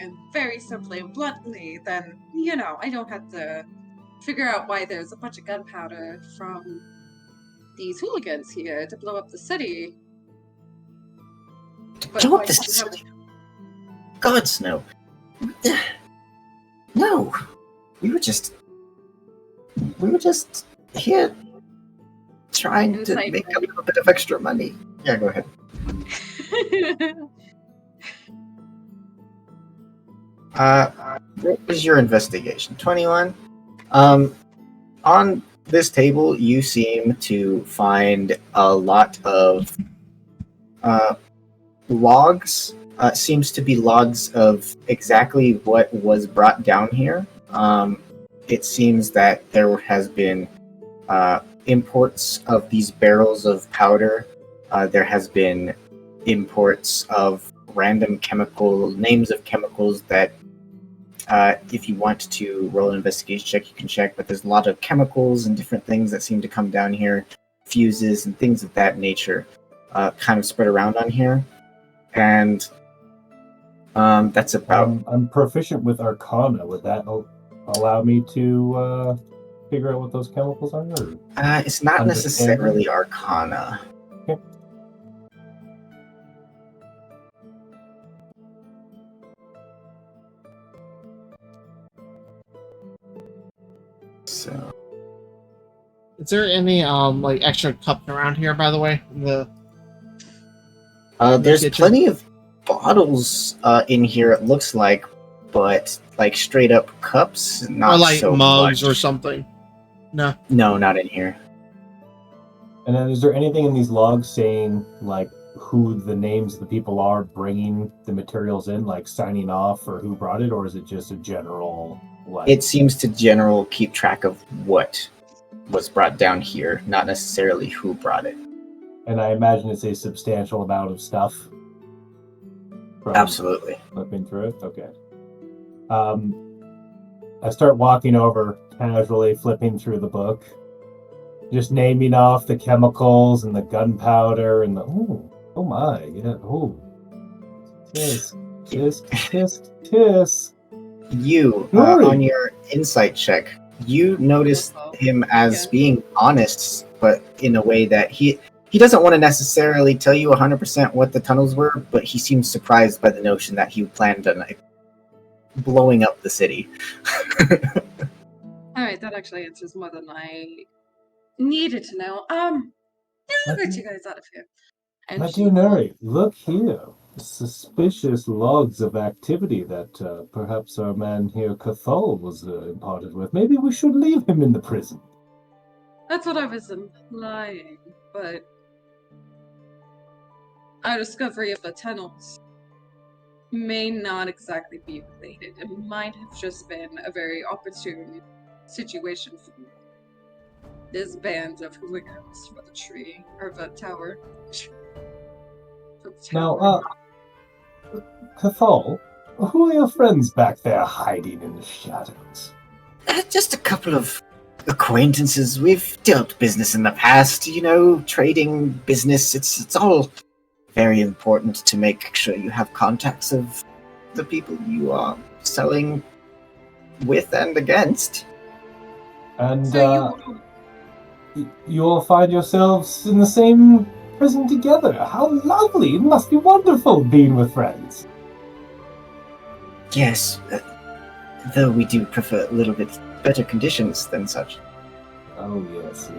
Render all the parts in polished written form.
and very simply and bluntly, then, I don't have to figure out why there's a bunch of gunpowder from these hooligans here to blow up the city. But blow up the city? Gods, no. No. We were just here trying to make a little bit of extra money. Yeah, go ahead. What was your investigation? 21? On this table, you seem to find a lot of logs. Seems to be logs of exactly what was brought down here. It seems that there has been imports of these barrels of powder. There has been imports of random names of chemicals that if you want to roll an investigation check, you can check, but there's a lot of chemicals and different things that seem to come down here, fuses and things of that nature, kind of spread around on here. And that's about... I'm proficient with Arcana. Would that allow me to figure out what those chemicals are? It's not necessarily Arcana. Okay. So, is there any extra cups around here, by the way? There's plenty of bottles in here, it looks like, but like straight up cups, not or like so mugs much. Or something. No, not in here. And then, is there anything in these logs saying like who the names of the people are bringing the materials in, like signing off or who brought it, or is it just a general? It seems to keep track of what was brought down here, not necessarily who brought it. And I imagine it's a substantial amount of stuff. Absolutely. Flipping through it? Okay. I start walking over, casually flipping through the book, just naming off the chemicals and the gunpowder and the... Oh my, yeah, tisk. You, on your insight check, you notice him as being honest, but in a way that he doesn't want to necessarily tell you 100% what the tunnels were, but he seems surprised by the notion that he planned on blowing up the city. Alright, that actually answers more than I needed to know. I'll get you guys out of here. My dear Neri, look here. Suspicious logs of activity that perhaps our man here, Cathal, was imparted with. Maybe we should leave him in the prison. That's what I was implying, but our discovery of the tunnels may not exactly be related. It might have just been a very opportune situation for this band of hooligans for the tree, or the tower. Now, Cathal, who are your friends back there hiding in the shadows? Just a couple of acquaintances. We've dealt business in the past, trading business. It's all very important to make sure you have contacts of the people you are selling with and against. And you all find yourselves in the same prison together. How lovely! It must be wonderful being with friends. Yes, though we do prefer a little bit better conditions than such. Oh, yes.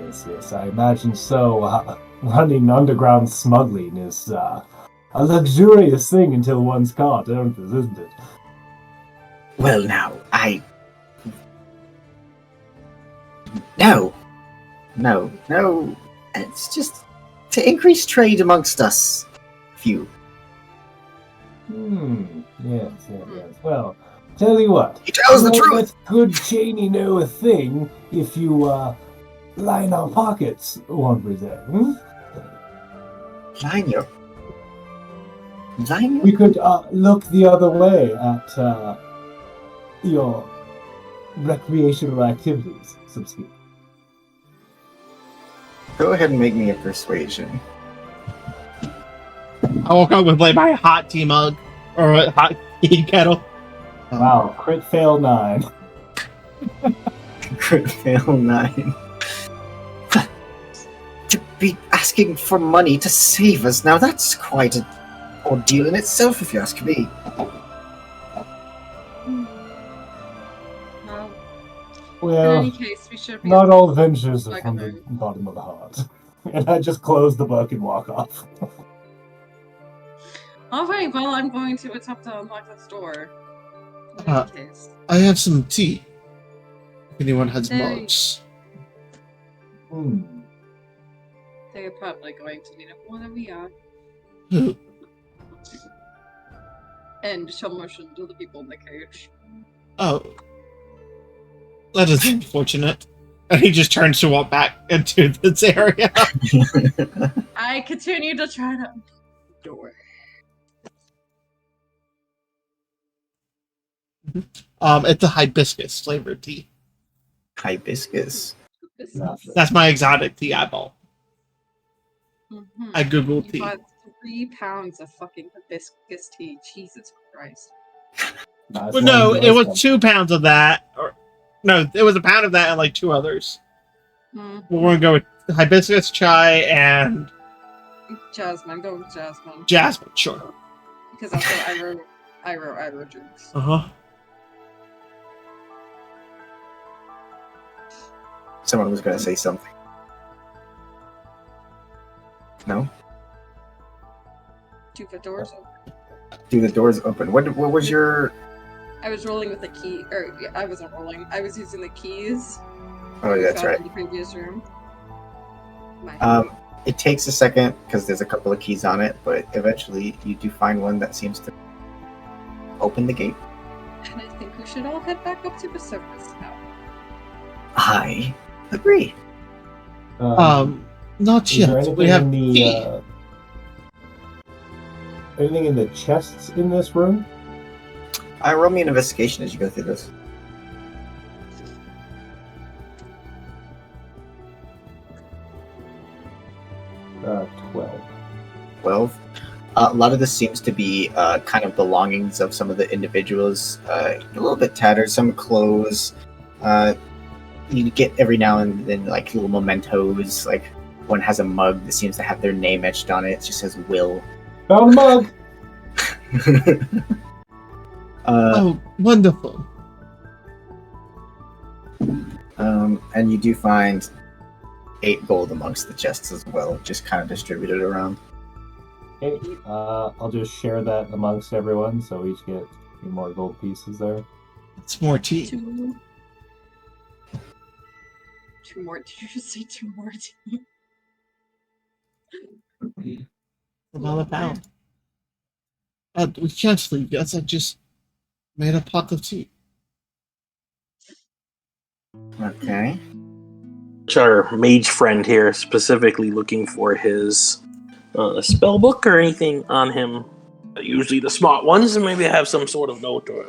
I imagine so. Running underground smuggling is a luxurious thing until one's caught, isn't it? Well, now, No. It's just to increase trade amongst us few. Yes. Well, tell you what. He tells the truth! Let good Cheney know a thing if you, line our pockets, won't we then? Line We could, look the other way at, your recreational activities, so to speak. Go ahead and make me a persuasion. I woke up with my hot tea mug or a hot tea kettle. Wow, crit fail 9. Crit fail 9. To be asking for money to save us now, that's quite an ordeal in itself, if you ask me. Well, in any Well, case, we should be. not all adventures are Like from a the moon. bottom of the heart. And I just close the book and walk off. Alright, well, I'm going to attempt to unlock this door. In Uh, any case. I have some tea. If anyone has There- mugs. They're probably going to need it more than we are. And she'll motion to the people in the cage. Oh. That is unfortunate. And he just turns to walk back into this area. I continue to try to open the door. It's a hibiscus flavored tea. Hibiscus. This Gotcha. That's my exotic tea I bought. Mhm. I googled You tea. bought 3 pounds of fucking hibiscus tea. Jesus Christ. Nice Well, one, no, you it was guys 2 pounds of that. Or no, it was a pound of that and like 2 others. Mhm. We're going to go with hibiscus, chai, and Jasmine, go with Jasmine. jasmine. Sure. Because that's what Iroh drinks. Uh-huh. Someone was going to say something. No? Do the doors open. Do the doors open? What was your... I was rolling with the key, or yeah, I wasn't rolling. I was using the keys. Oh, we that's found right. In the previous room. It takes a second because there's a couple of keys on it, but eventually you do find one that seems to open the gate. And I think we should all head back up to the surface now. I agree. Not is there yet. anything We have in the tea. anything in the chests in this room? Roll me an investigation as you go through this. Uh, 12. 12. A lot of this seems to be kind of belongings of some of the individuals. A little bit tattered, some clothes. You get every now and then like little mementos. Like one has a mug that seems to have their name etched on it. It just says Will. Found a mug! Oh, wonderful. And you do find 8 gold amongst the chests as well, just kind of distributed around. Okay, I'll just share that amongst everyone, so we each get 3 more gold pieces there. It's more tea. 2 more. Did you just say 2 more? About a pound. We can't sleep. Yes, I just made a pot of tea. Okay. Our mage friend here specifically looking for his spell book or anything on him. Usually the smart ones, and maybe have some sort of note or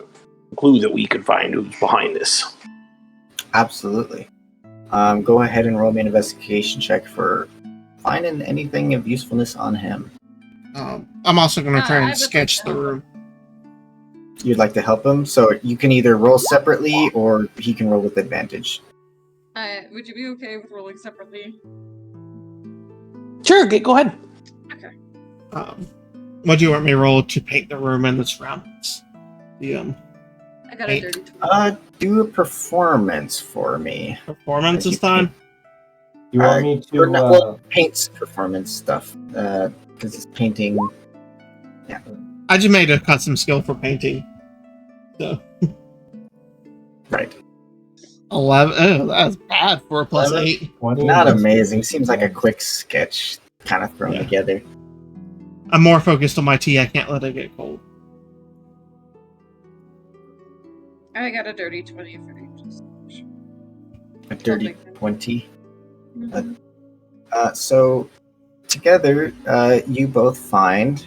clue that we could find who's behind this. Absolutely. Go ahead and roll me an investigation check for finding anything of usefulness on him. I'm also going to try I and would sketch like the to help room. You'd like to help him, so you can either roll separately or he can roll with advantage. Would you be okay with rolling separately? Sure, go ahead. Okay. What do you want me to roll to paint the room and the surroundings? I got a Paint. dirty 20. Do a performance for me. Performance this time? You want me Or to, not, well, paints performance stuff, because it's painting. I just made a custom skill for painting. So Right. 11. Oh, that's bad for a plus 11? 8. 20 Not investigation? amazing. Seems like a quick sketch kind of thrown Yeah. together. I'm more focused on my tea. I can't let it get cold. I got a dirty 20 for ages. A dirty Something. 20. Mhm. So together, you both find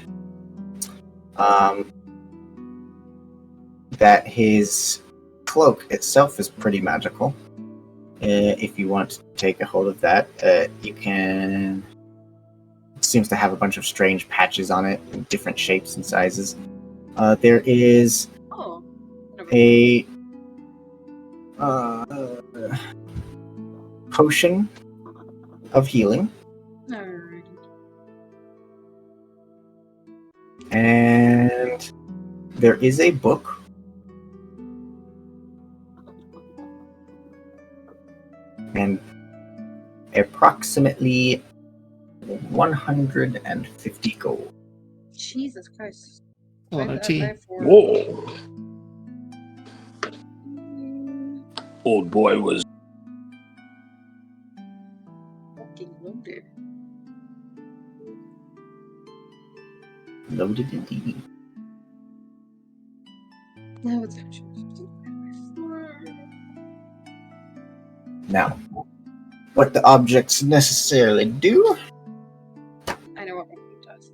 that his cloak itself is pretty magical. If you want to take a hold of that, you can. It seems to have a bunch of strange patches on it in different shapes and sizes. There is Oh. a potion of healing, Alright. and there is a book. And approximately 150 gold. Jesus Christ. A lot of Divide tea. that by 4. Whoa. Mm, Old boy was. Fucking loaded. Loaded indeed. Now it's actually 15 by 4. Now, what the objects necessarily do? I know what my food does.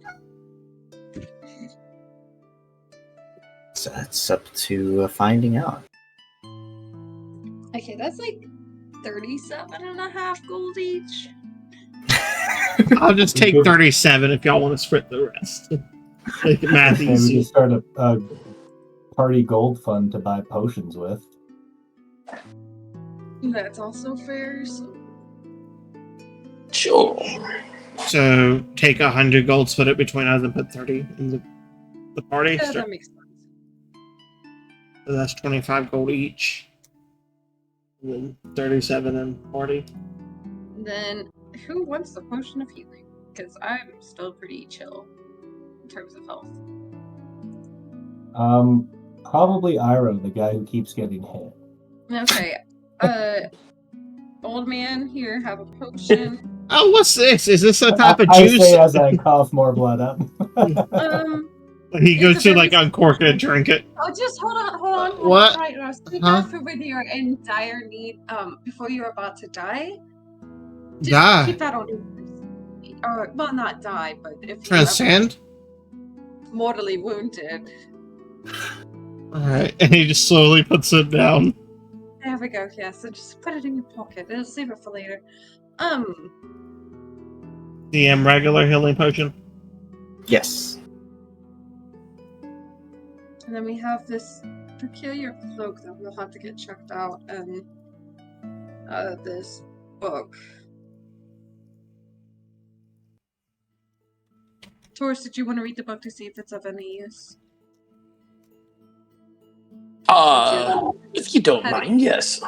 So that's up to finding out. Okay, that's like 37.5 gold each. I'll just take 37 if y'all want to split the rest. Make it math Maybe we easy. just start a party gold fund to buy potions with. That's also fair. So Sure. So take 100 gold, split it between us, and put 30 in the party. yeah, So that makes sense. that's 25 gold each. And then 37 in party. Then who wants the potion of healing? Because I'm still pretty chill in terms of health. Probably Iroh, the guy who keeps getting hit. Okay. Old man here, have a potion. Oh, what's this? Is this a type of I juice? say as I cough more blood up. He goes It's to a like very- uncork it and drink it. Oh, just hold on. What? Right, Ross. Be Huh? careful when you're in dire need. Before you're about to die. Just Die. keep that on you. Or, well, not die, but if you Transcend? ever mortally wounded. Alright, and he just slowly puts it down. There we go. Yeah, so just put it in your pocket. It'll save it for later. DM regular healing potion. Yes. And then we have this peculiar cloak that we'll have to get checked out, and this book. Taurus, did you want to read the book to see if it's of any use? If you don't mind, yes.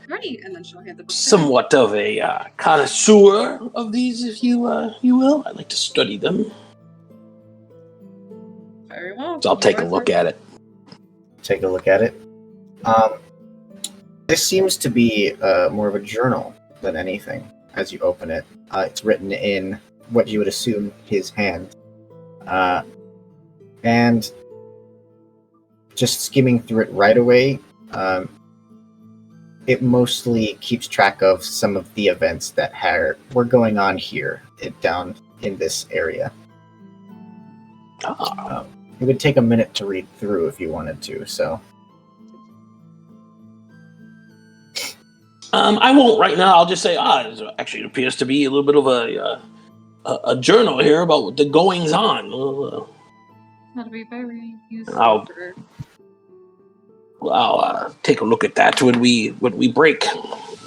Ready, and then she'll hand the book to her. Somewhat of a connoisseur of these, if you will. I like to study them, Very well. so I'll take a look at it. Take a look at it. This seems to be more of a journal than anything as you open it. It's written in what you would assume his hand. And just skimming through it right away, it mostly keeps track of some of the events that were going on here, down in this area. It would take a minute to read through if you wanted to, so... I won't right now. I'll just say, actually, it appears to be a little bit of a journal here about the goings on. That'll be very useful I'll- for her. I'll take a look at that when we break.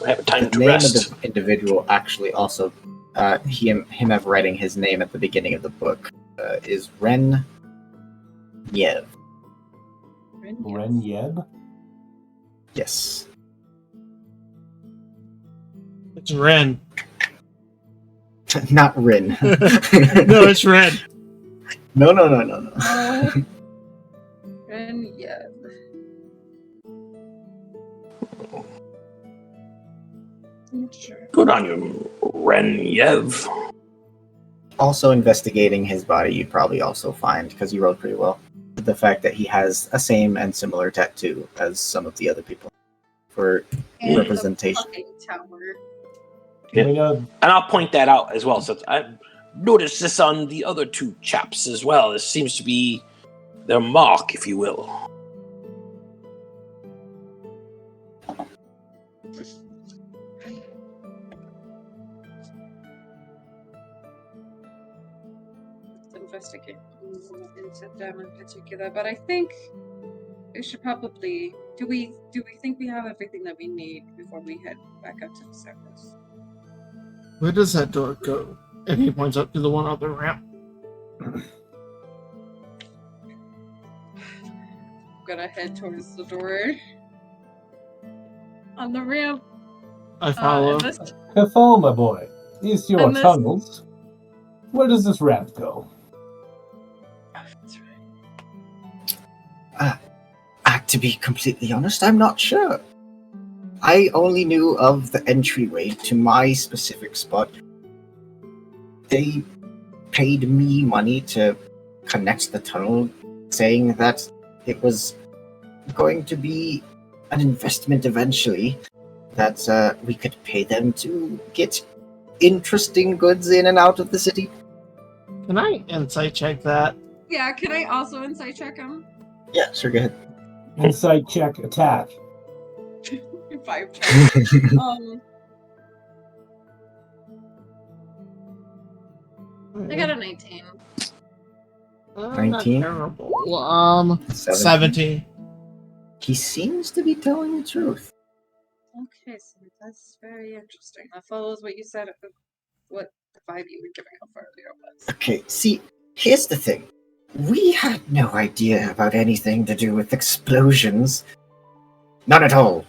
We have time The to name rest. of the individual actually also, him have writing his name at the beginning of the book, is Ren Yev. Ren Yeb? Yes. It's Ren. Not Rin. No, it's Ren. No. And yeah. Sure. Good on you, Renyev. Also investigating his body, you'd probably also find, because you wrote pretty well, the fact that he has a same and similar tattoo as some of the other people for And representation. the fucking tower. Yeah. We know And I'll point that out as well. So I've noticed this on the other two chaps as well. This seems to be their mark, if you will. Investigate into them in particular, but I think We should probably. Do we think we have everything that we need before we head back up to the surface? Where does that door go? And he points up to the one on the ramp. I'm gonna head towards the door on the ramp. I follow. Cathal, my boy, these your Unless- tunnels. Where does this ramp go? That's right. To be completely honest, I'm not sure. I only knew of the entryway to my specific spot. They paid me money to connect the tunnel, saying that it was going to be an investment eventually, that we could pay them to get interesting goods in and out of the city. Can I insight check that? Yeah, can I also insight check him? Yeah, sure, go ahead. Insight check attack. 5 check. I got a 19. 19? Not terrible. 17. He seems to be telling the truth. Okay, so that's very interesting. That follows what you said, what the vibe you were giving off earlier was. Okay, see, here's the thing. We had no idea about anything to do with explosions. None at all.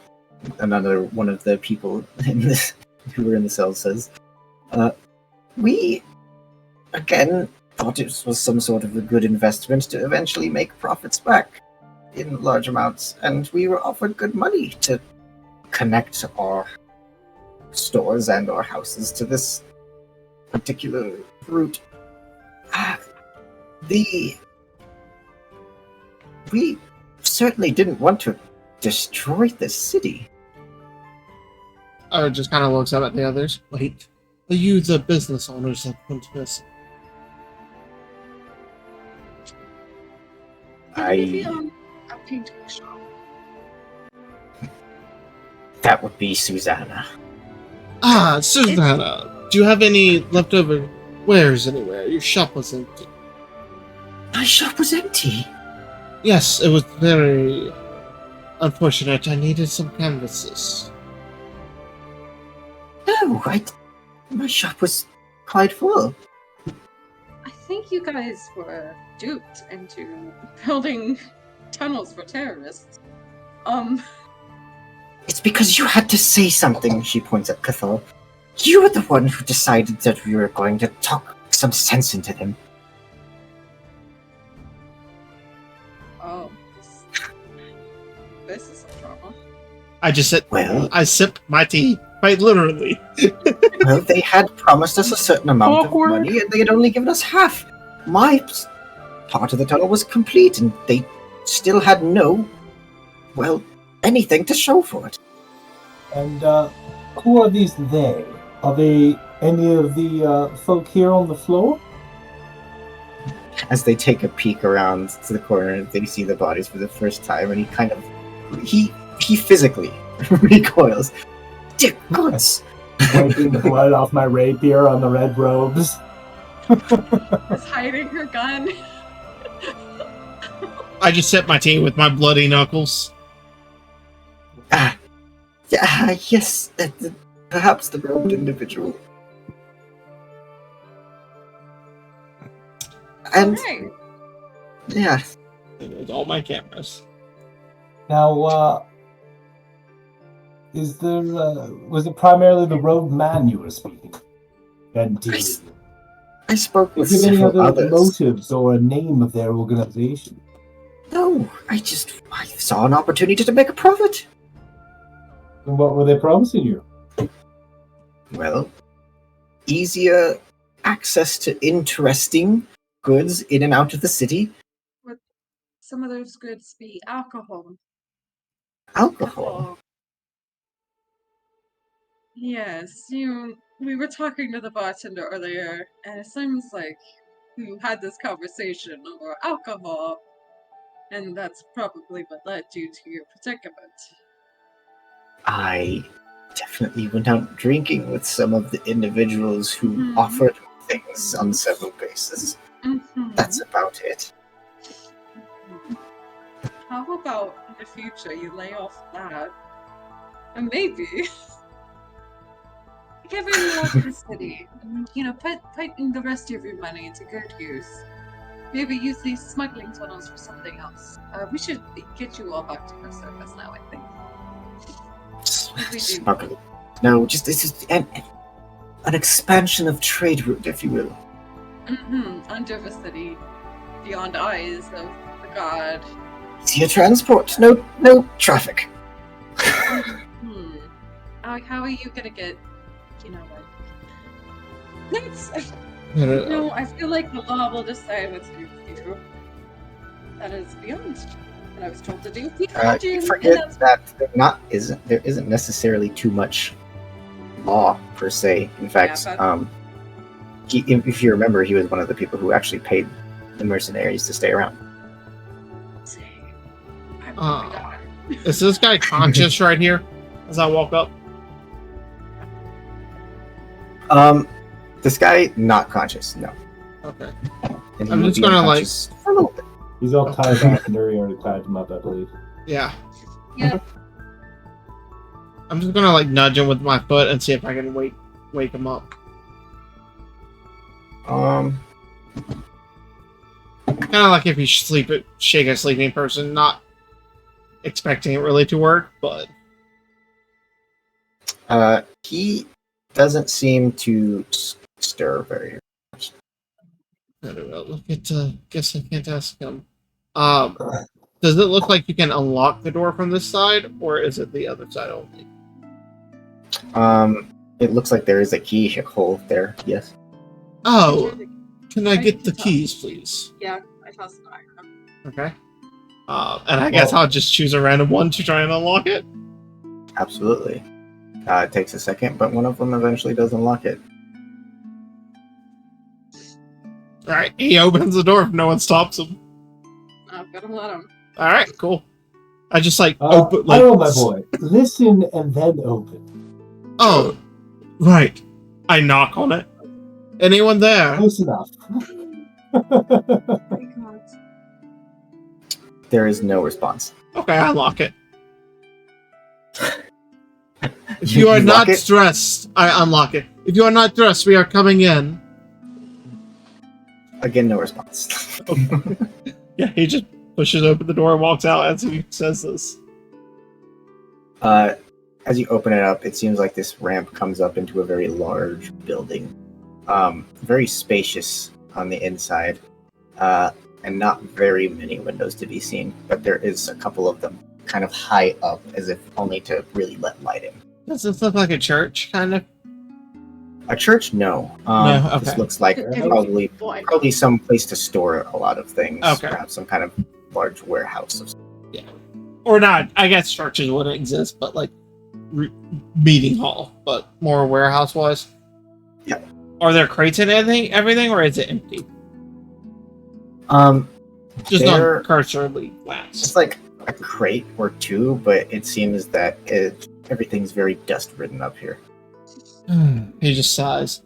Another one of the people who were in the cell says. We, again, thought it was some sort of a good investment to eventually make profits back in large amounts, and we were offered good money to connect our stores and our houses to this particular route. We certainly didn't want to destroy the city. Just kind of looks up at the others. Wait, are you the business owners that went to this? Maybe a painting shop. That would be Susanna. Ah, Susanna, do you have any leftover wares anywhere? Your shop was empty. My shop was empty. Yes, it was very unfortunate. I needed some canvases. No, my shop was quite full. I think you guys were duped into building tunnels for terrorists. It's because you had to say something, she points at Cathal. You were the one who decided that we were going to talk some sense into them. Oh, this is a drama. I just said, Well, I sipped my tea, quite literally. well, they had promised us a certain amount Awkward. of money, and they had only given us half. My part of the tunnel was complete, and they still had anything to show for it. And who are these they? Are they any of the folk here on the floor? As they take a peek around to the corner, they see the bodies for the first time, and he physically recoils. Dear gods! Wiping the blood off my rapier on the red robes. Is hiding her gun. I just sipped my tea with my bloody knuckles. Yes, perhaps the robed individual. And, Alright. yeah, With all my cameras. Now, was it primarily the rogue man you were speaking? And I spoke with is there any several other others. motives or a name of their organization? No, I saw an opportunity to make a profit. And what were they promising you? Well, easier access to interesting goods in and out of the city. Would some of those goods be alcohol? Alcohol. Yes, we were talking to the bartender earlier, and it seems like you had this conversation over alcohol, and that's probably what led you to your predicament. I definitely went out drinking with some of the individuals who Mhm. offered things on several bases. Mm-hmm. That's about it. how about in the future you lay off that? And maybe give it more to the city. And, put in the rest of your money to good use. Maybe use these smuggling tunnels for something else. We should get you all back to the surface now, I think. We do. Smuggling. No, just this is an expansion of trade route, if you will. Under the city, beyond eyes of the god. Easier transport, no traffic. How are you gonna get, Let's. I feel like the law will decide what to do with you. That is beyond what I was told to do. You forget that there isn't necessarily too much law per se. In fact, if you remember, he was one of the people who actually paid the mercenaries to stay around. Is this guy conscious right here? As I walk up. This guy not conscious. No. Okay. And I'm just gonna like. For a little bit. He's all tied back, and Nuri already tied him up, I believe. Yeah. Yep. I'm just gonna like nudge him with my foot and see if I can wake him up. Kind of like if you shake a sleeping person, not expecting it really to work, but he doesn't seem to stir very much. I don't know. Guess I can't ask him. Does it look like you can unlock the door from this side, or is it the other side only? It looks like there is a key hole there. Yes. Oh, can I get the keys, please? Yeah, I tossed an iron. Okay. And I guess I'll just choose a random one to try and unlock it. Absolutely. It takes a second, but one of them eventually does unlock it. Alright, he opens the door if no one stops him. I've got to let him. Alright, cool. I just open. Oh, my boy. Listen and then open. Oh, right. I knock on it. Anyone there? Close enough. Oh my god. There is no response. Okay, I lock it. If you are not dressed, I unlock it. If you are not dressed, we are coming in. Again, no response. Yeah, he just pushes open the door and walks out as he says this. As you open it up, it seems like this ramp comes up into a very large building. Very spacious on the inside, and not very many windows to be seen, but there is a couple of them kind of high up, as if only to really let light in. Does this look like a church, kind of? A church? No. No, okay. This looks like probably some place to store a lot of things. Okay. Perhaps some kind of large warehouse. Yeah. Or not. I guess churches wouldn't exist, but like meeting hall, but more warehouse-wise. Yeah. Are there crates and everything, or is it empty? Just on cursorily glass. It's like a crate or two, but it seems that everything's very dust-ridden up here. He just sighs.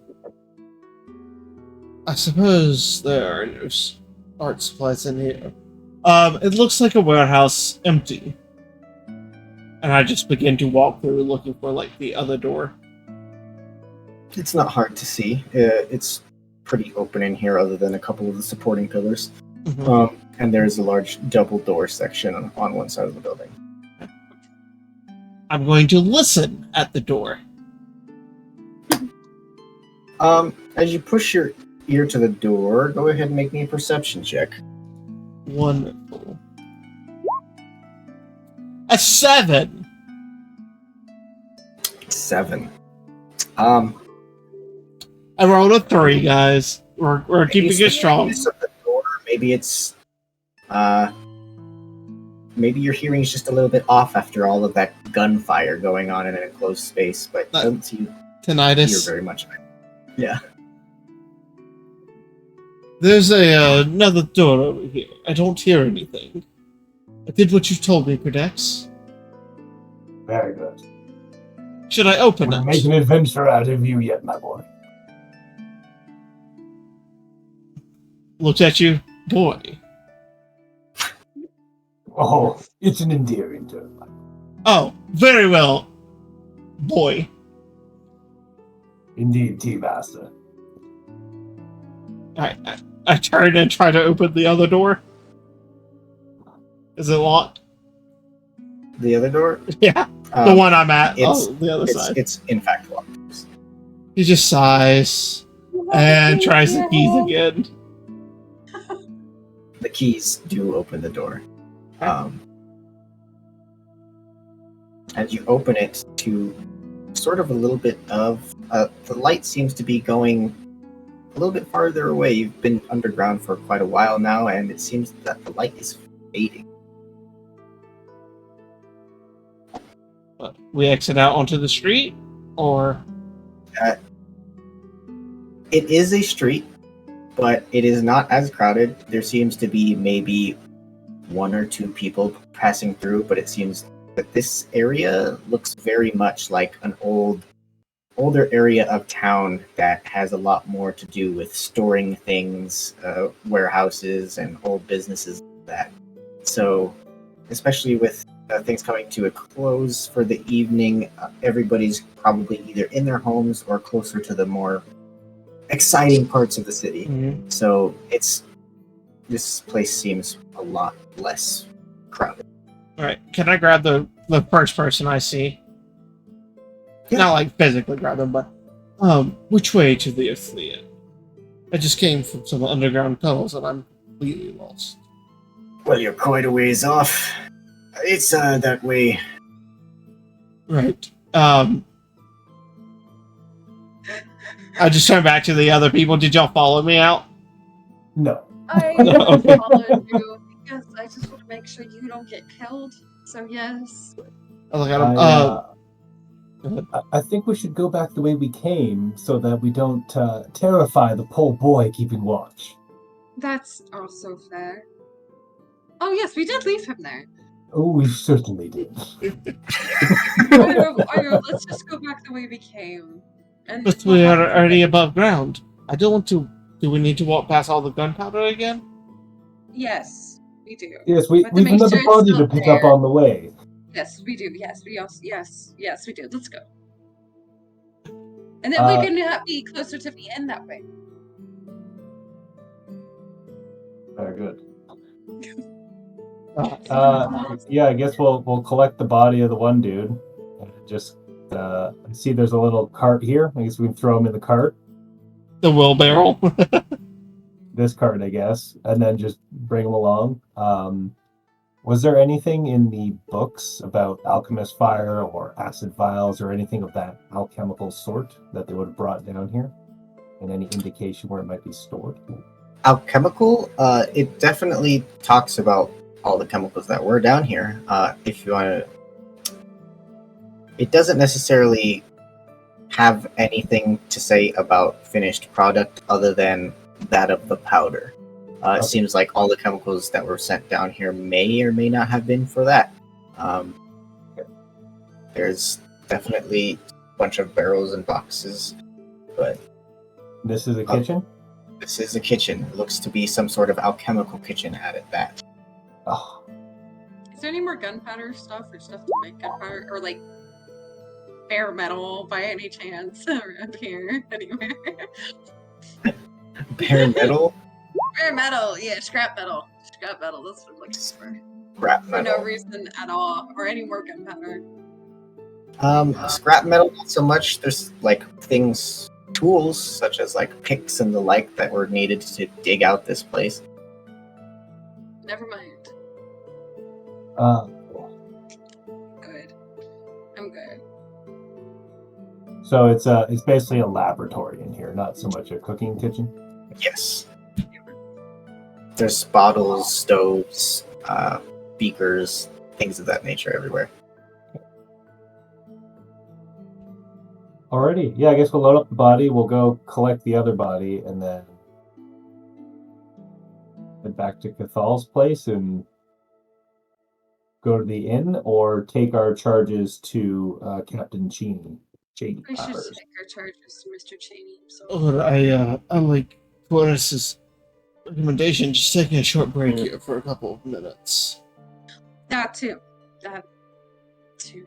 I suppose there are no art supplies in here. It looks like a warehouse, empty. And I just begin to walk through looking for, like, the other door. It's not hard to see. It's pretty open in here other than a couple of the supporting pillars. Mm-hmm. And there's a large double door section on one side of the building. I'm going to listen at the door. As you push your ear to the door, go ahead and make me a perception check. Wonderful. A 7! 7. I rolled a 3, guys. We're keeping it strong. The door, maybe it's maybe your hearing is just a little bit off after all of that gunfire going on in an enclosed space, but don't you tinnitus hear very much of it. Yeah. There's another door over here. I don't hear anything. I did what you told me, Pt.2. Very good. Should I open it? Make an adventure out of you yet, my boy. Looks at you, boy. Oh, it's an endearing term. Oh, very well, boy. Indeed, Tea Master. I turn and try to open the other door. Is it locked? The other door? Yeah, the one I'm at. Oh, the other side. It's in fact locked. He just sighs and tries the keys again. The keys do open the door. And you open it to sort of a little bit of... the light seems to be going a little bit farther away. You've been underground for quite a while now, and it seems that the light is fading. We exit out onto the street, or it is a street, but it is not as crowded. There seems to be maybe one or two people passing through, but it seems that this area looks very much like an older area of town that has a lot more to do with storing things, warehouses, and old businesses like that. So, especially with things coming to a close for the evening, everybody's probably either in their homes or closer to the more exciting parts of the city. Mhm. So this place seems a lot less crowded. All right, can I grab the first person I see? Yeah. Not like physically grab them, but which way to the affiliate? I just came from some underground tunnels and I'm completely lost. Well, you're quite a ways off. It's that way. Right. I just turned back to the other people. Did y'all follow me out? No. I Okay. followed you. Yes, I just want to make sure you don't get killed. So yes. I look at him. I think we should go back the way we came so that we don't terrify the poor boy keeping watch. That's also fair. Oh yes, we did leave him there. Oh, we certainly did. Iroh, let's just go back the way we came. And But we are already above ground. I don't want to. Do we need to walk past all the gunpowder again? Yes, we do. Yes, But to we've make another sure it's body to still pick there. up on the way. Yes, we do. Yes, we also. Yes, we do. Let's go. And then we can be closer to the end that way. Very good. Uh, Yeah, I guess we'll collect the body of the one dude. And just see there's a little cart here. I guess we can throw him in the cart. the wheelbarrow. This cart, I guess, and then just bring him along. Was there anything in the books about alchemist fire or acid vials or anything of that alchemical sort that they would have brought down here? And any indication where it might be stored? Alchemical, it definitely talks about all the chemicals that were down here. If you want to, it doesn't necessarily have anything to say about finished product other than that of the powder. It seems like all the chemicals that were sent down here may or may not have been for that. There's definitely a bunch of barrels and boxes, but This is a kitchen? this is a kitchen. It looks to be some sort of alchemical kitchen at that. Oh, Is there any more gunpowder stuff or stuff to make gunpowder or like bare metal by any chance around here anywhere? Bare metal? Bare metal, yeah, scrap metal. Scrap metal, that's what I'm looking for. Scrap For metal. no reason at all, or any more gunpowder. Scrap metal, not so much. There's like things, tools such as like picks and the like that were needed to dig out this place. Never mind. Good. I'm good. So it's basically a laboratory in here, not so much a cooking kitchen. Yes. There's bottles, stoves, beakers, things of that nature everywhere. Alrighty, yeah, I guess we'll load up the body. We'll go collect the other body, and then head back to Cathal's place and go to the inn, or take our charges to Captain Cheney. We should Powers. take our charges to Mr. Cheney himself. Or I like Forrest's recommendation, just taking a short break here for a couple of minutes. That too. That too.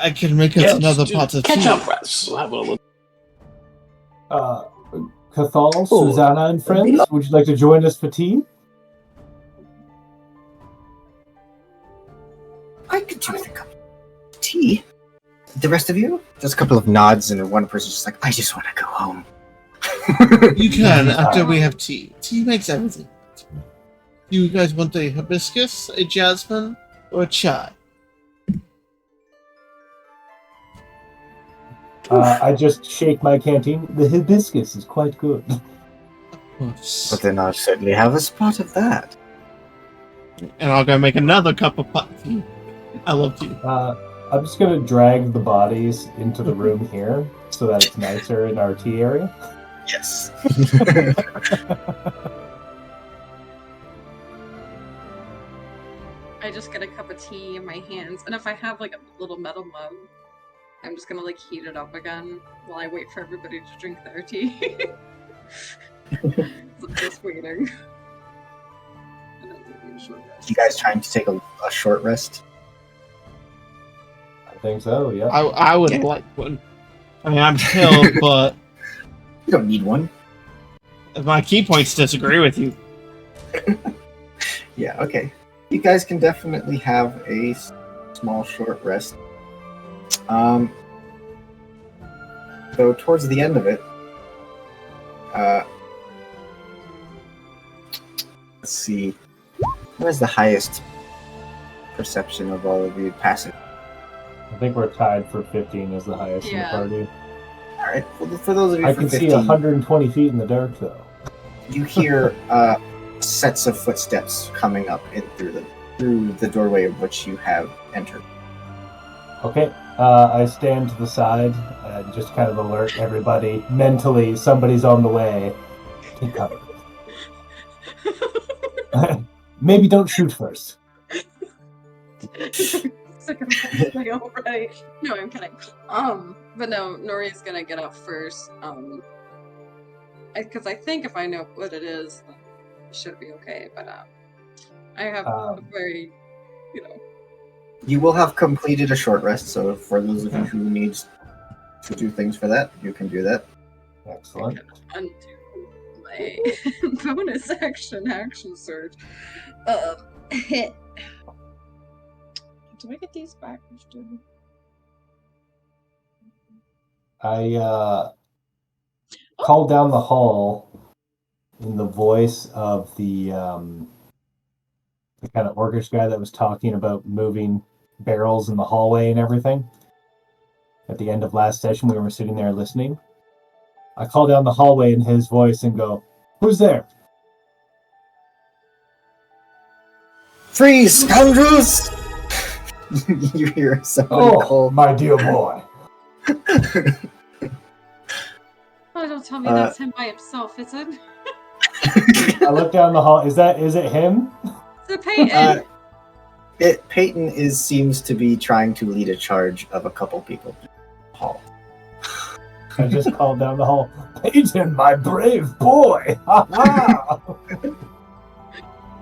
I can make us Yes, another dude, pot of catch tea. up, Russ. We'll have a little. Cathal, Oh, Susanna, and friends, would you like to join us for tea? I could do with a cup of tea. The rest of you? Just a couple of nods, and one person's just like, I just want to go home. You can after we have tea. Tea makes everything. Do you guys want a hibiscus, a jasmine, or a chai? I just shake my canteen. The hibiscus is quite good. Of course. But then I'll certainly have a spot of that. And I'll go make another cup of pot tea. I love tea. I'm just gonna drag the bodies into the room here so that it's nicer in our tea area. Yes. I just get a cup of tea in my hands, and if I have like a little metal mug, I'm just gonna like heat it up again while I wait for everybody to drink their tea. So I'm just waiting. And then taking a short rest. You guys trying to take a short rest? I think so, yeah. I would like one. I mean, I'm killed, but You don't need one. my key points disagree with you. Yeah, okay. You guys can definitely have a small short rest. So towards the end of it, let's see. Who has the highest perception of all of you passing? I think we're tied for 15 as the highest in the Yeah. party. All right. Well, for those of you I for can 15, see 120 feet in the dark, though. you hear sets of footsteps coming up in through the doorway of which you have entered. Okay, I stand to the side and just kind of alert everybody mentally, somebody's on the way. Take cover. Maybe don't shoot first. Sick of this thing already. No, I'm kidding. But no, Nori's gonna get up first. Because I think if I know what it is, then it should be okay. But I have a very, You will have completed a short rest, so for those of you who need to do things for that, you can do that. Excellent. undo my bonus action surge. Hit. Do I get these back? I call down the hall in the voice of the kind of orcish guy that was talking about moving barrels in the hallway and everything. At the end of last session, we were sitting there listening. I call down the hallway in his voice and go, "Who's there?" Freeze, scoundrels! You hear somebody Oh, call. my dear boy. Oh, don't tell me that's him by himself, is it? I look down the hall. Is it him? Is it Peyton? Peyton seems to be trying to lead a charge of a couple people. Hall. I just called down the hall. Peyton, my brave boy! Ha ha!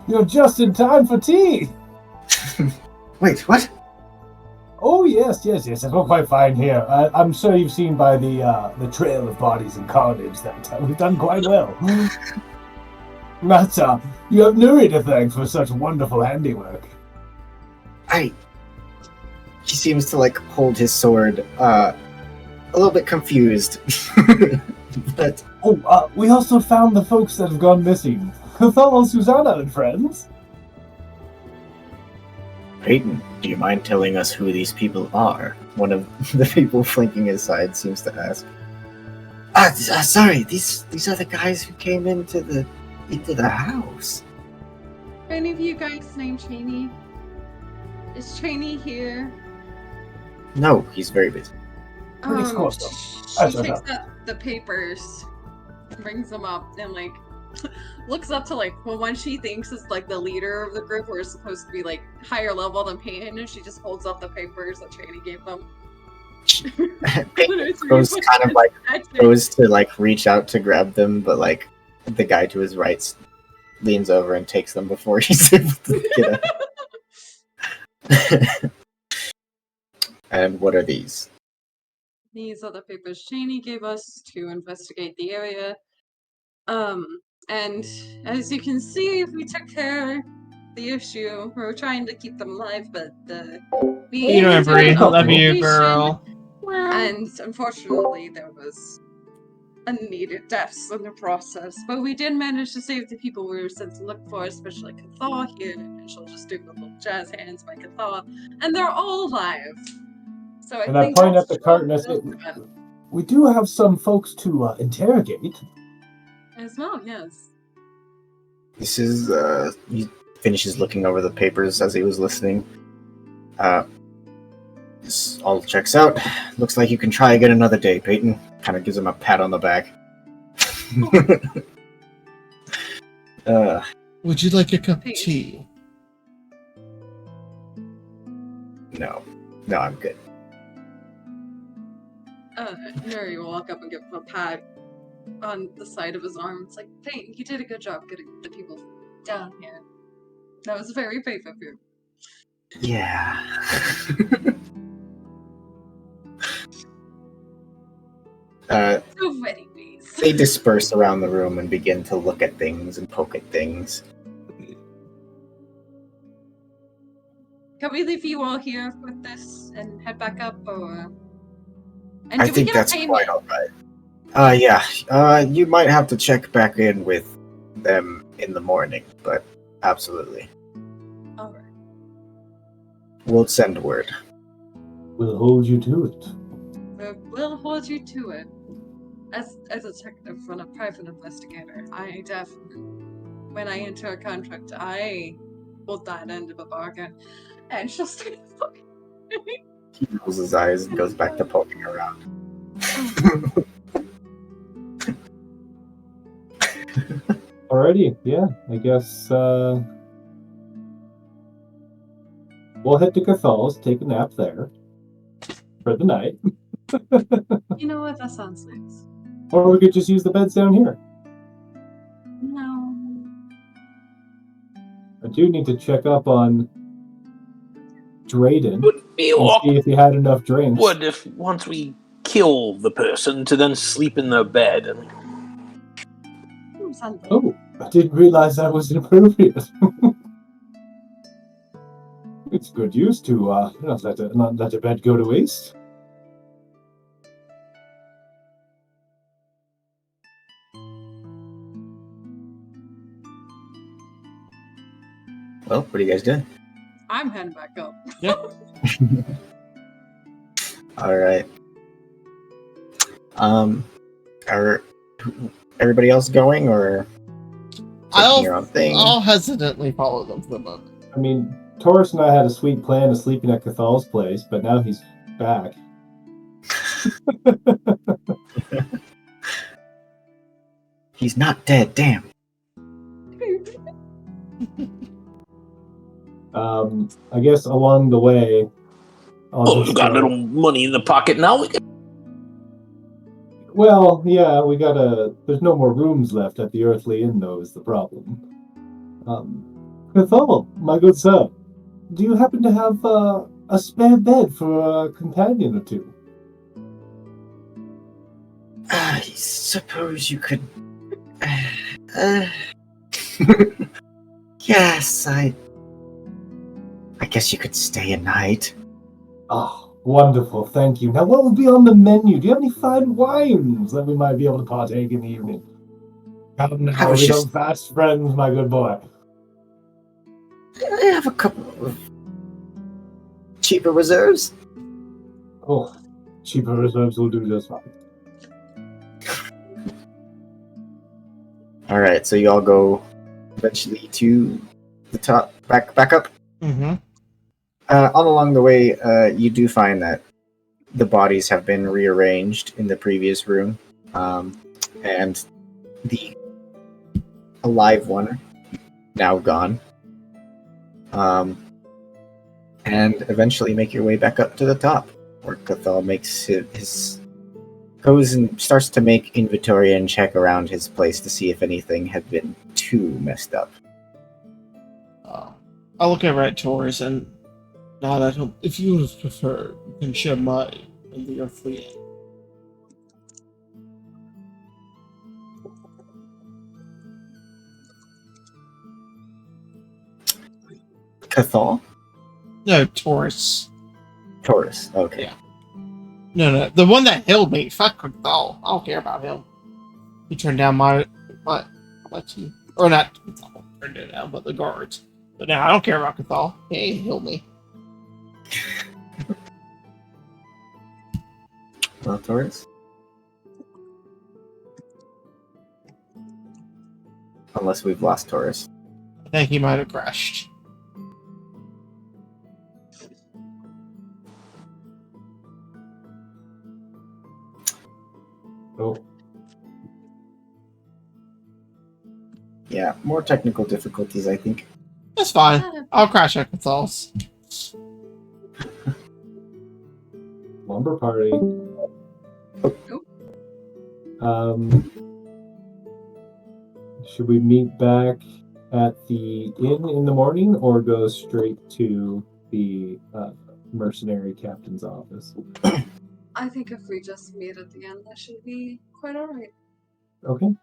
You're just in time for tea! Wait, what? Oh, yes, it's all quite fine here. I'm sure you've seen by the trail of bodies and carnage that we've done quite well. But, you have Nuri to thank for such wonderful handiwork. He seems to, hold his sword, a little bit confused. But... Oh, we also found the folks that have gone missing. Cathal, Susanna, and friends. Peyton, do you mind telling us who these people are? One of the people flanking his side seems to ask. Sorry, these are the guys who came into the house. Are any of you guys named Cheney? Is Cheney here? No, he's very busy. Pretty close, though. She That's takes okay. the papers, brings them up, and looks up to one she thinks is the leader of the group, or is supposed to be higher level than Peyton, and she just holds up the papers that Cheney gave them. Peyton goes goes to reach out to grab them, but the guy to his right leans over and takes them before he's able to get up. And what are these? These are the papers Cheney gave us to investigate the area. And as you can see, we took care of the issue. We were trying to keep them alive, but we You know, entered Brie, an love you, altercation, girl. and unfortunately there was unneeded deaths in the process. But we did manage to save the people we were sent to look for, especially Cathar here, and she'll just do the little jazz hands by Cathar, and they're all alive. So I And I think point that's at the cart and I say, we do have some folks to interrogate. as well, yes. This is, he finishes looking over the papers as he was listening. This all checks out. Looks like you can try again another day, Peyton. Kind of gives him a pat on the back. Would you like a cup of tea? No. No, I'm good. Mary will walk up and give him a pat on the side of his arm. It's like, Peyton, you did a good job getting the people down here. That was very brave of you. Yeah. So many ways. They disperse around the room and begin to look at things and poke at things. Can we leave you all here with this and head back up, or? And I do we think get a that's payment? quite alright. Yeah. You might have to check back in with them in the morning, but absolutely. Alright. We'll send word. We'll hold you to it. We'll hold you to it. As a detective and a private investigator, I definitely, when I enter a contract, I hold that end of a bargain. And she'll start looking. He rolls his eyes and goes back to poking around. Alrighty, yeah, I guess we'll head to Cathal's, take a nap there for the night. You know what? That sounds nice. Or we could just use the beds down here. No. I do need to check up on Drayden Would be and see if he had enough drinks. awkward if once we kill the person to then sleep in their bed. And Oh, I didn't realize that was inappropriate. It's good use to not let a bed go to waste. Well, what are you guys doing? I'm heading back up. Yeah. Alright. Are everybody else going, or taking your own thing? I'll hesitantly follow them for the moment. I mean, Taurus and I had a sweet plan of sleeping at Cathal's place, but now he's back. He's not dead, damn. I guess along the way, we've got a little money in the pocket now. We can... Well, yeah, there's no more rooms left at the Earthly Inn, though, is the problem. Cathal, my good sir, do you happen to have a spare bed for a companion or two? I suppose you could... Yes, I guess you could stay a night. Oh, wonderful, thank you. Now, what will be on the menu? Do you have any fine wines that we might be able to partake in the evening? Come now, we don't fast friends, my good boy. I have a couple of cheaper reserves. Oh, cheaper reserves will do just fine. Alright, so you all go eventually to the top, back up. Mm-hmm. All along the way, you do find that the bodies have been rearranged in the previous room, and the alive one now gone. And eventually make your way back up to the top, where Cathal makes his goes and starts to make inventory and check around his place to see if anything had been too messed up. I'll look over at Taurus and nod at him. If you would prefer, you can share mine in the earthly end. Cathal? No, Taurus. Taurus, okay. Yeah. No, the one that healed me. Fuck Cathal. I don't care about him. He turned down my team. Or not Cathal turned it down, but the guards. But now I don't care about Cathal. He healed me. Well, Taurus? Unless we've lost Taurus. I think he might have crashed. Oh, Yeah, more technical difficulties, I think. That's fine. I'll crash at Cathal's. lumber party. Should we meet back at the inn in the morning, or go straight to the mercenary captain's office? I think if we just meet at the end, that should be quite alright. Okay.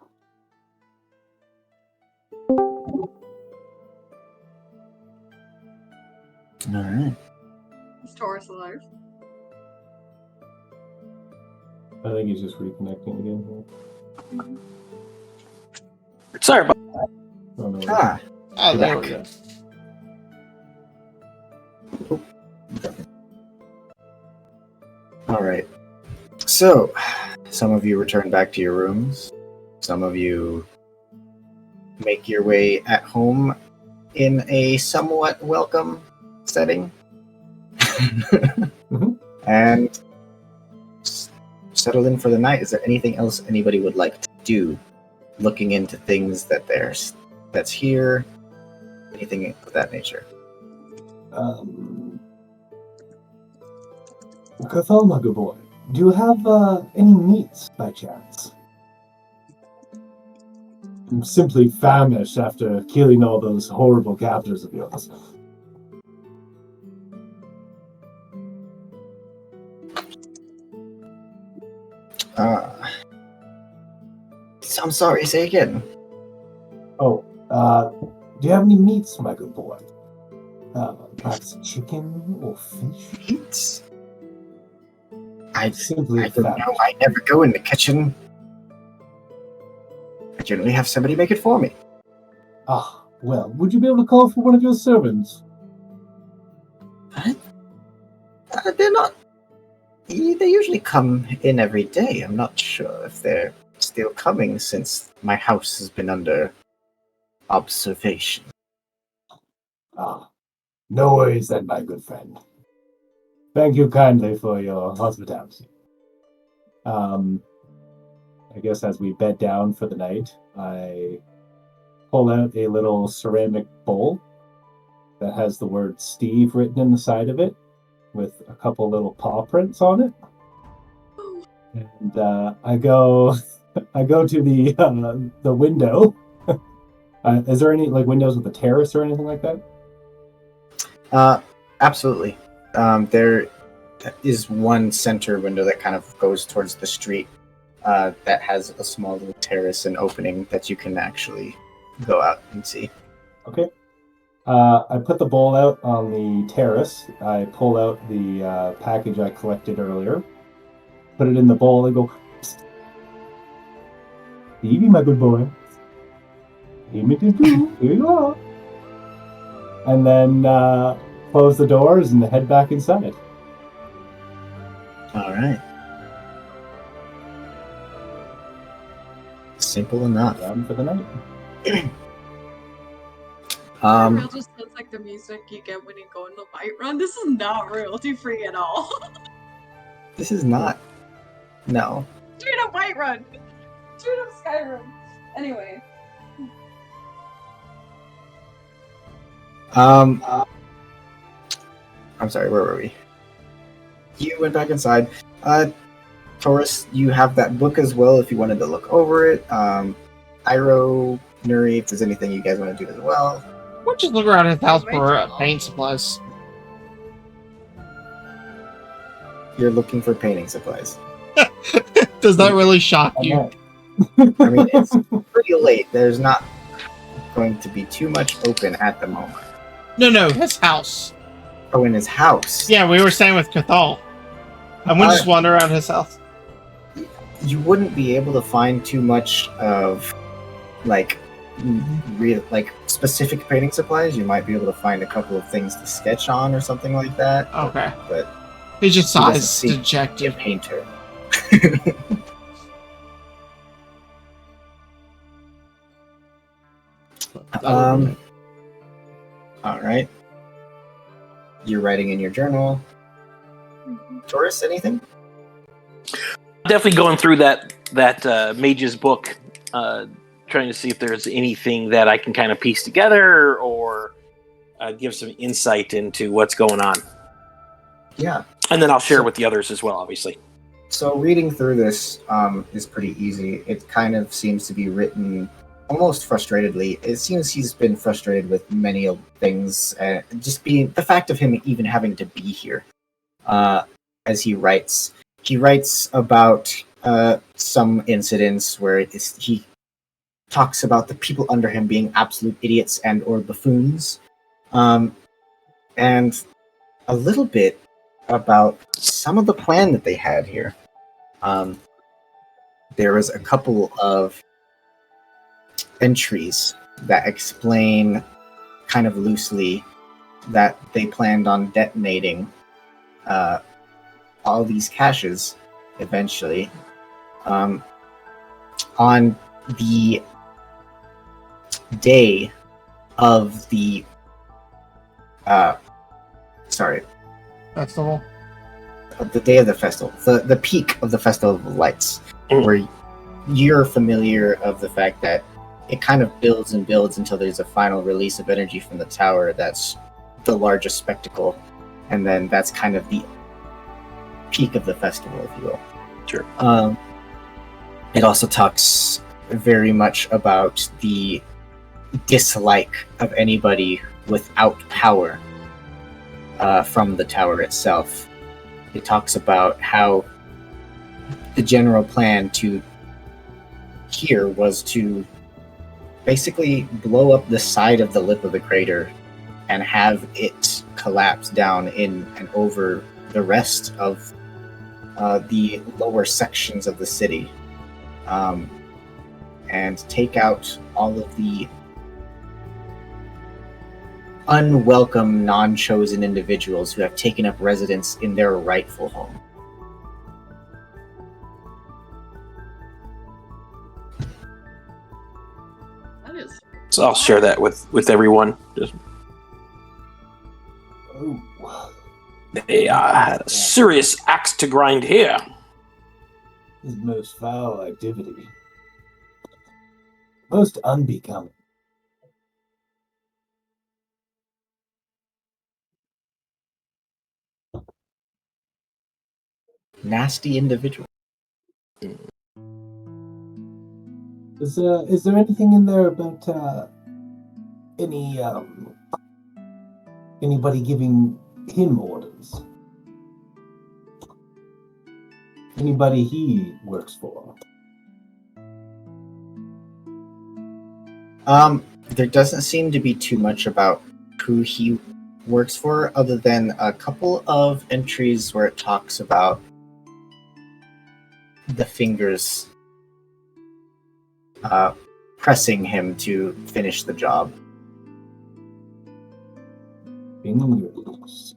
Alright. Is Taurus alive? I think he's just reconnecting again. Sorry about Oh, no. Ah, Oh, there we back. go. alright. So, some of you return back to your rooms. Some of you make your way at home in a somewhat welcome setting. And settle in for the night. Is there anything else anybody would like to do? Looking into things that's here, anything of that nature. Cathal, my good boy, do you have any meats by chance? I'm simply famished after killing all those horrible captors of yours. I'm sorry, say again. Oh, do you have any meats, my good boy? Perhaps chicken or fish? Meats? I Simply don't famished. know. I never go in the kitchen. I generally have somebody make it for me. Ah, well, would you be able to call for one of your servants? They're not. They usually come in every day. I'm not sure if they're still coming since my house has been under observation. Ah, no worries then, my good friend. Thank you kindly for your hospitality. I guess as we bed down for the night, I pull out a little ceramic bowl that has the word Steve written in the side of it, with a couple little paw prints on it. And I go to the window. Is there any windows with a terrace or anything like that? Absolutely. There is one center window that kind of goes towards the street that has a small little terrace and opening that you can actually go out and see. Okay. I put the bowl out on the terrace. I pull out the package I collected earlier, put it in the bowl, and go, "Psst. Stevie, my good boy. Here you are." And then close the doors and head back inside. All right. Simple enough. Done for the night. It real just sounds like the music you get when you go on the bike run. This is not royalty free at all. This is not. No. Straight up bike run. Straight up Skyrim. Anyway. I'm sorry, where were we? You went back inside. Taurus, you have that book as well if you wanted to look over it. Iroh, Nuri, if there's anything you guys want to do as well. We'll just look around his house for paint supplies. You're looking for painting supplies. Does that really shock you? I mean, it's pretty late. There's not going to be too much open at the moment. No, his house. Oh, in his house? Yeah, we were staying with Cathal. I'm gonna just wander around his house. You wouldn't be able to find too much of, like, real, like, specific painting supplies. You might be able to find a couple of things to sketch on or something like that. Okay. But he just he saw doesn't his seem to be a dejected. painter. All right. You're writing in your journal. Taurus, anything? Definitely going through that mage's book, trying to see if there's anything that I can kind of piece together or give some insight into what's going on. Yeah. And then I'll share with the others as well, obviously. So reading through this is pretty easy. It kind of seems to be written almost frustratedly. It seems he's been frustrated with many of things, just being the fact of him even having to be here. As he writes about some incidents where he talks about the people under him being absolute idiots and or buffoons, and a little bit about some of the plan that they had here. There was a couple of entries that explain kind of loosely that they planned on detonating all these caches eventually on the day of the Festival. The day of the festival, the peak of the Festival of Lights, where you're familiar of the fact that it kind of builds and builds until there's a final release of energy from the tower that's the largest spectacle, and then that's kind of the peak of the festival, if you will. Sure. It also talks very much about the dislike of anybody without power from the tower itself. It talks about how the general plan here was to basically blow up the side of the lip of the crater and have it collapse down in and over the rest of the lower sections of the city, and take out all of the unwelcome, non-chosen individuals who have taken up residence in their rightful home. That is. So I'll share that with everyone. They had a serious axe to grind here. This is most foul activity. Most unbecoming. Nasty individual. Is there anything in there about anybody giving him orders? Anybody he works for? There doesn't seem to be too much about who he works for, other than a couple of entries where it talks about the fingers pressing him to finish the job. Fingers.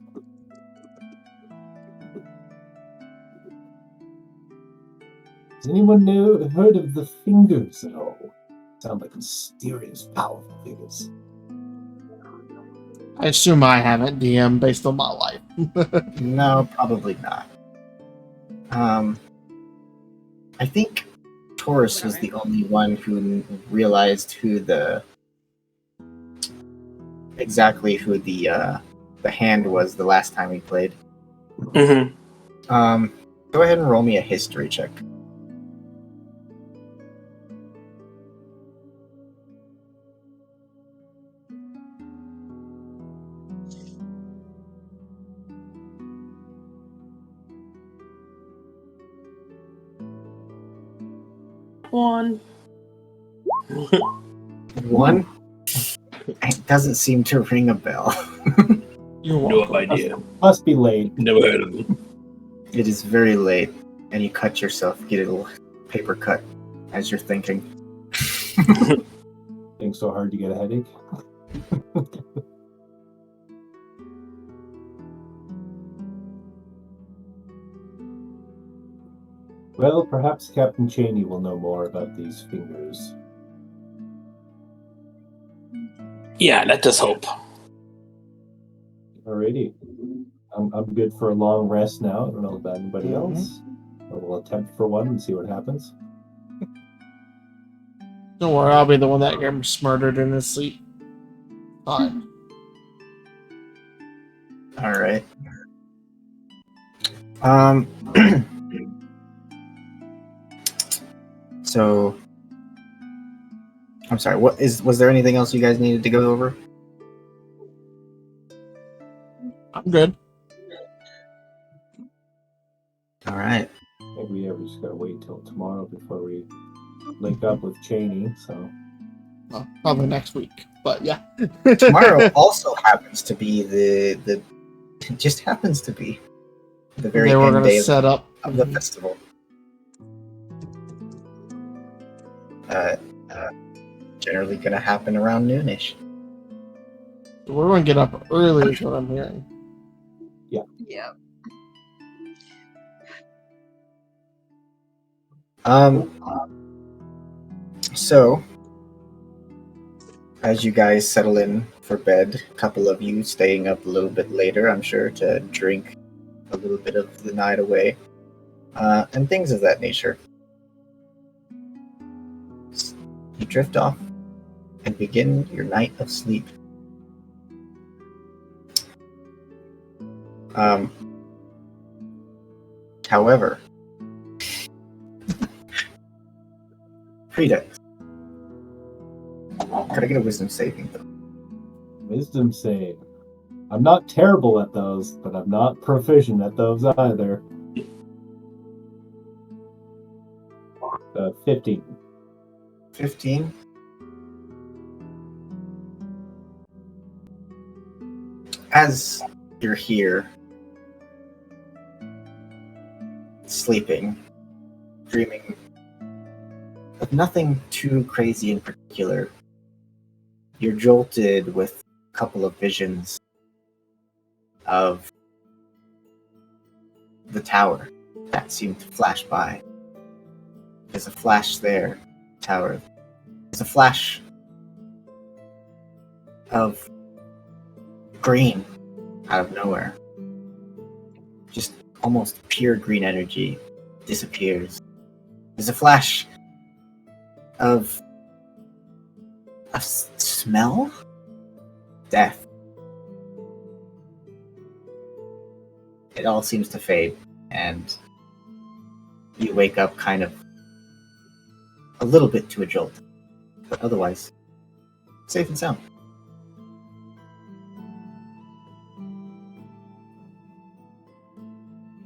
Has anyone heard of the fingers at all? Sound like mysterious, powerful fingers. I assume I haven't, DM, based on my life. No, probably not. I think Taurus was the only one who realized exactly who the hand was the last time we played. Mm-hmm. Go ahead and roll me a history check. one. One? It doesn't seem to ring a bell. You're No welcome. idea. Must be late. Never heard of him. It is very late, and you cut yourself, get a little paper cut as you're thinking. Think so hard to get a headache. Well, perhaps Captain Cheney will know more about these fingers. Yeah, let us hope. Alrighty. I'm good for a long rest now. I don't know about anybody Mhm. else. But we'll attempt for one and see what happens. Don't worry, I'll be the one that gets murdered in his sleep. Fine. All right. So, I'm sorry. Was there anything else you guys needed to go over? I'm good. All right. Maybe we just gotta wait till tomorrow before we link up with Cheney. So Well, probably next week, but yeah. Tomorrow also happens to be the it just happens to be the very they were end gonna day set up. of the festival. Generally gonna happen around noonish. We're gonna get up early, is what I'm hearing. Yeah. So as you guys settle in for bed, a couple of you staying up a little bit later, I'm sure, to drink a little bit of the night away, and things of that nature. You drift off and begin your night of sleep. However, Frida, could I get a wisdom saving throw? wisdom save. I'm not terrible at those, but I'm not proficient at those either. 15. 15. As you're here, sleeping, dreaming of nothing too crazy in particular, you're jolted with a couple of visions of the tower that seem to flash by. There's a flash there, tower. There's a flash of green out of nowhere. Just almost pure green energy disappears. There's a flash of a smell? Death. It all seems to fade, and you wake up kind of a little bit to a jolt, but otherwise safe and sound.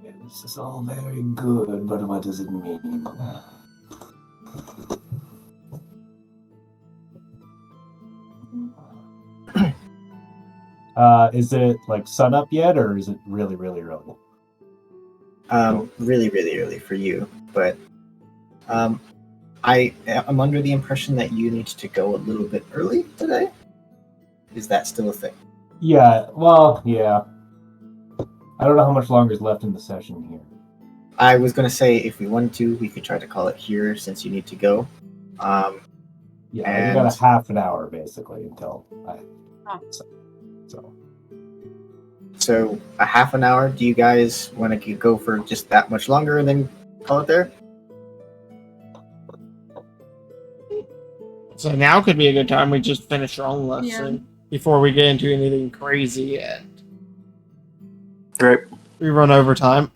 Yeah, this is all very good, but what does it mean? Is it like sun up yet, or is it really, really early? Really, really early for you, but I am under the impression that you need to go a little bit early today. Is that still a thing? Yeah, well, yeah. I don't know how much longer is left in the session here. I was going to say if we wanted to, we could try to call it here since you need to go. Yeah, we and got a half an hour basically until I. Oh. So a half an hour. Do you guys want to go for just that much longer and then call it there? So now could be a good time we just finish our own lesson before we get into anything crazy and Right. we run over time.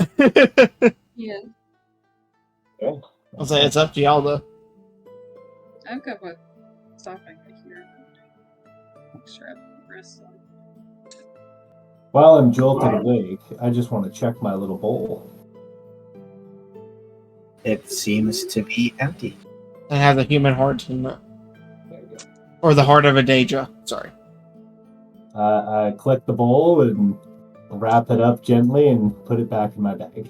Yeah. Okay. I'll say it's up to y'all though. I'm good with stopping here. Make sure I'm rested. While I'm jolted awake, I just want to check my little bowl. It seems to be empty. And have the human heart in the, There you go. or the heart of a Daedra. Sorry. I collect the bowl and wrap it up gently and put it back in my bag.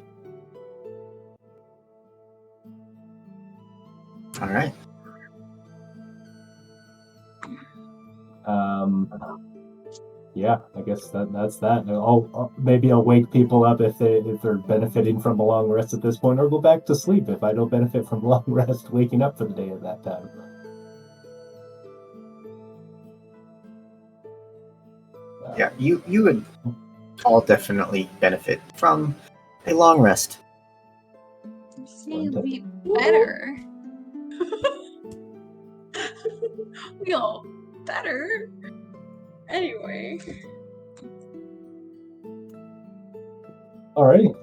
All right. Yeah, I guess that's that. Maybe I'll wake people up if they're benefiting from a long rest at this point, or go back to sleep if I don't benefit from a long rest, waking up for the day at that time. Yeah, you would all definitely benefit from a long rest. You say we better. We all better. Anyway. Alrighty.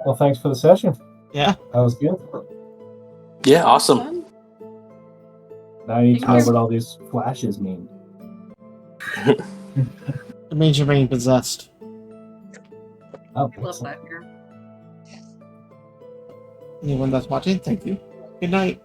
Well, thanks for the session. Yeah. That was good. Yeah, awesome. Fun. Now you need to know Thank you. what all these flashes mean. It means you're being possessed. Oh, I love excellent. that here. Anyone that's watching, thank you. Good night.